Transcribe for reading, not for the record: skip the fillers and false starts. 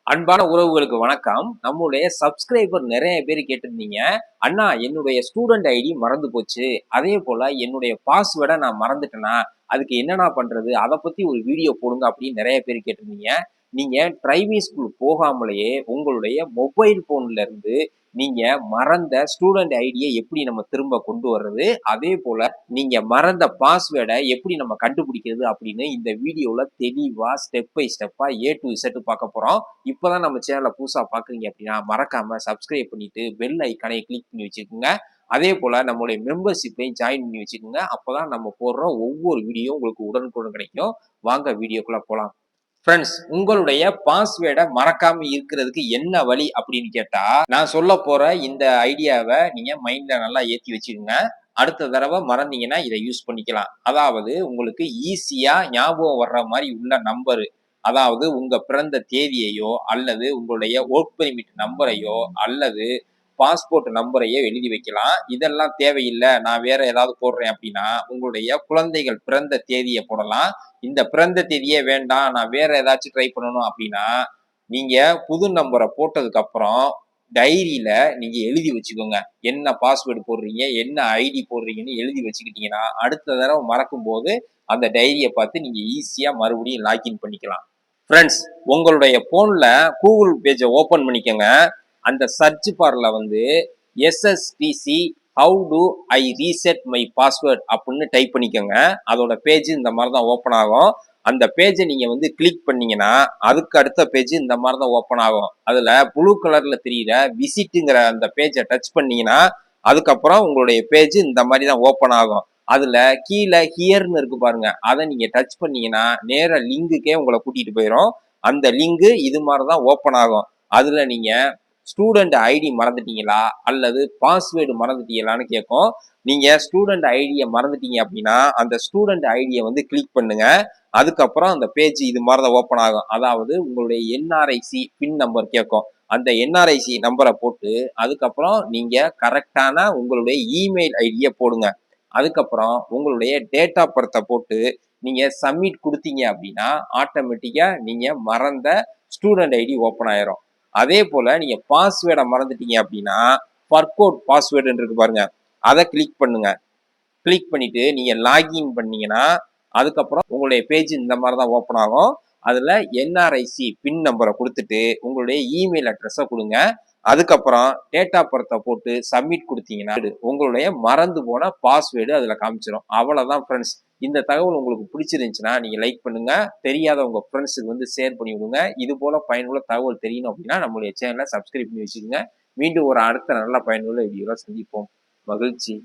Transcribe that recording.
அன்பான உறவுகளுக்கு வணக்கம். நம்முடைய சப்ஸ்கிரைபர் நிறைய பேர் கேட்டிருந்தீங்க. அண்ணா என்னுடைய ஸ்டூடண்ட் ஐடி மறந்து போச்சு. அதே போல என்னுடைய பாஸ்வேர்டை நான் மறந்துட்டேனா, அதுக்கு என்னண்ணா பண்றது? அத பத்தி ஒரு வீடியோ போடுங்க அப்படின்னு நிறைய பேர் கேட்டிருந்தீங்க. நீங்க டிரைவிங் ஸ்கூல் போகாமலேயே உங்களுடைய மொபைல் போன்ல இருந்து நீங்க மறந்த ஸ்டூடண்ட் ஐடியை எப்படி நம்ம திரும்ப கொண்டு வர்றது? அதே போல நீங்க மறந்த பாஸ்வேர்டை எப்படி நம்ம கண்டுபிடிக்கிறது அப்படின்னு இந்த வீடியோல தெளிவா ஸ்டெப் பை ஸ்டெப்பா A to Z பார்க்க போறோம். இப்பதான் நம்ம சேனலை புதுசா பாக்குறீங்க அப்படின்னா மறக்காம சப்ஸ்கிரைப் பண்ணிட்டு பெல் ஐக்கானை கிளிக் பண்ணி வச்சுக்கோங்க. அதே போல நம்மளுடைய மெம்பர்ஷிப்பையும் ஜாயின் பண்ணி வச்சுக்கோங்க. அப்பதான் நம்ம போடுற ஒவ்வொரு வீடியோ உங்களுக்கு உடனுக்குடன் கிடைக்கும். வாங்க வீடியோக்குள்ள போலாம். ஃப்ரெண்ட்ஸ், உங்களுடைய பாஸ்வேர்டை மறக்காம இருக்கிறதுக்கு என்ன வழி அப்படின்னு கேட்டா, நான் சொல்ல போற இந்த ஐடியாவை நீங்க மைண்ட்ல நல்லா ஏத்தி வச்சுக்கோங்க. அடுத்த தடவை மறந்தீங்கன்னா இதை யூஸ் பண்ணிக்கலாம். அதாவது உங்களுக்கு ஈஸியா ஞாபகம் வர்ற மாதிரி உள்ள நம்பரு, அதாவது உங்க பிறந்த தேதியையோ அல்லது உங்களுடைய ஒர்க் பெர்மிட் நம்பரையோ அல்லது பாஸ்போர்ட் நம்பரையோ எழுதி வைக்கலாம். இதெல்லாம் தேவையில்லை, நான் வேற ஏதாவது போடுறேன் அப்படின்னா உங்களுடைய குழந்தைகள் பிறந்த தேதியை போடலாம். இந்த பிறந்த தேதியே வேண்டாம், நான் வேற ஏதாச்சும் ட்ரை பண்ணணும் அப்படின்னா நீங்க புது நம்பரை போட்டதுக்கு அப்புறம் டைரியில நீங்க எழுதி வச்சுக்கோங்க. என்ன பாஸ்வேர்டு போடுறீங்க, என்ன ஐடி போடுறீங்கன்னு எழுதி வச்சுக்கிட்டீங்கன்னா அடுத்த தடவை மறக்கும் போது அந்த டைரியை பார்த்து நீங்க ஈஸியா மறுபடியும் லாக்இன் பண்ணிக்கலாம். ஃப்ரெண்ட்ஸ், உங்களுடைய போன்ல கூகுள் பேஜை ஓபன் பண்ணிக்கோங்க. அந்த சர்ச் பார்ல வந்து SSTC how to I reset my password அப்படின்னு டைப் பண்ணிக்கோங்க. அதோட பேஜ் இந்த மாதிரி தான் ஓப்பன் ஆகும். அந்த பேஜை நீங்க வந்து கிளிக் பண்ணீங்கன்னா அதுக்கு அடுத்த பேஜ் இந்த மாதிரி தான் ஓப்பன் ஆகும். அதுல ப்ளூ கலர்ல தெரியுற விசிட்டுங்கிற அந்த பேஜை டச் பண்ணீங்கன்னா அதுக்கப்புறம் உங்களுடைய பேஜ் இந்த மாதிரி தான் ஓப்பன் ஆகும். அதுல கீழே ஹியர்னு இருக்கு பாருங்க, அதை நீங்க டச் பண்ணீங்கன்னா நேர லிங்குக்கே உங்களை கூட்டிட்டு போயிடும். அந்த லிங்கு இது மாதிரிதான் ஓப்பன் ஆகும். அதுல நீங்க ஸ்டூடெண்ட் ஐடி மறந்துட்டீங்களா அல்லது பாஸ்வேர்டு மறந்துட்டீங்களான்னு கேட்கும். நீங்க ஸ்டூடெண்ட் ஐடியை மறந்துட்டீங்க அப்படின்னா அந்த ஸ்டூடெண்ட் ஐடியை வந்து கிளிக் பண்ணுங்க. அதுக்கப்புறம் அந்த பேஜ் இது மாதிரிதான் ஓப்பன் ஆகும். அதாவது உங்களுடைய NRIC பின் நம்பர் கேட்கும். அந்த NRIC நம்பரை போட்டு அதுக்கப்புறம் நீங்க கரெக்டான உங்களுடைய இமெயில் ஐடியை போடுங்க. அதுக்கப்புறம் உங்களுடைய டேட் ஆஃப் பர்த்தை போட்டு நீங்க சப்மிட் கொடுத்தீங்க அப்படின்னா ஆட்டோமேட்டிக்கா நீங்க மறந்த ஸ்டூடெண்ட் ஐடி ஓப்பன் ஆயிரும். அதே போல நீங்க பாஸ்வேர்டை மறந்துட்டீங்க அப்படின்னா ஃபர்கோட் பாஸ்வேர்டு இருக்கு பாருங்க, அதை கிளிக் பண்ணுங்க. கிளிக் பண்ணிட்டு நீங்க லாகின் பண்ணீங்கன்னா அதுக்கப்புறம் உங்களுடைய பேஜ் இந்த மாதிரி தான் ஓப்பன் ஆகும். அதுல NRIC பின் நம்பரை கொடுத்துட்டு உங்களுடைய இமெயில் அட்ரஸை கொடுங்க. அதுக்கப்புறம் டேட் ஆஃப் பர்த்தை போட்டு சப்மிட் கொடுத்தீங்கன்னா உங்களுடைய மறந்து போன பாஸ்வேர்டு அதுல காமிச்சிடும். அவ்வளவுதான் ஃப்ரெண்ட்ஸ். இந்த தகவல் உங்களுக்கு பிடிச்சிருந்துச்சுன்னா நீங்க லைக் பண்ணுங்க, தெரியாத உங்க ஃப்ரெண்ட்ஸுக்கு வந்து ஷேர் பண்ணி விடுங்க. இது போல பயனுள்ள தகவல் தெரியணும் அப்படின்னா நம்மளுடைய சேனலை சப்ஸ்கிரைப் பண்ணி வச்சுக்கோங்க. மீண்டும் ஒரு அடுத்த நல்ல பயனுள்ள வீடியோல சந்திப்போம். மகிழ்ச்சி.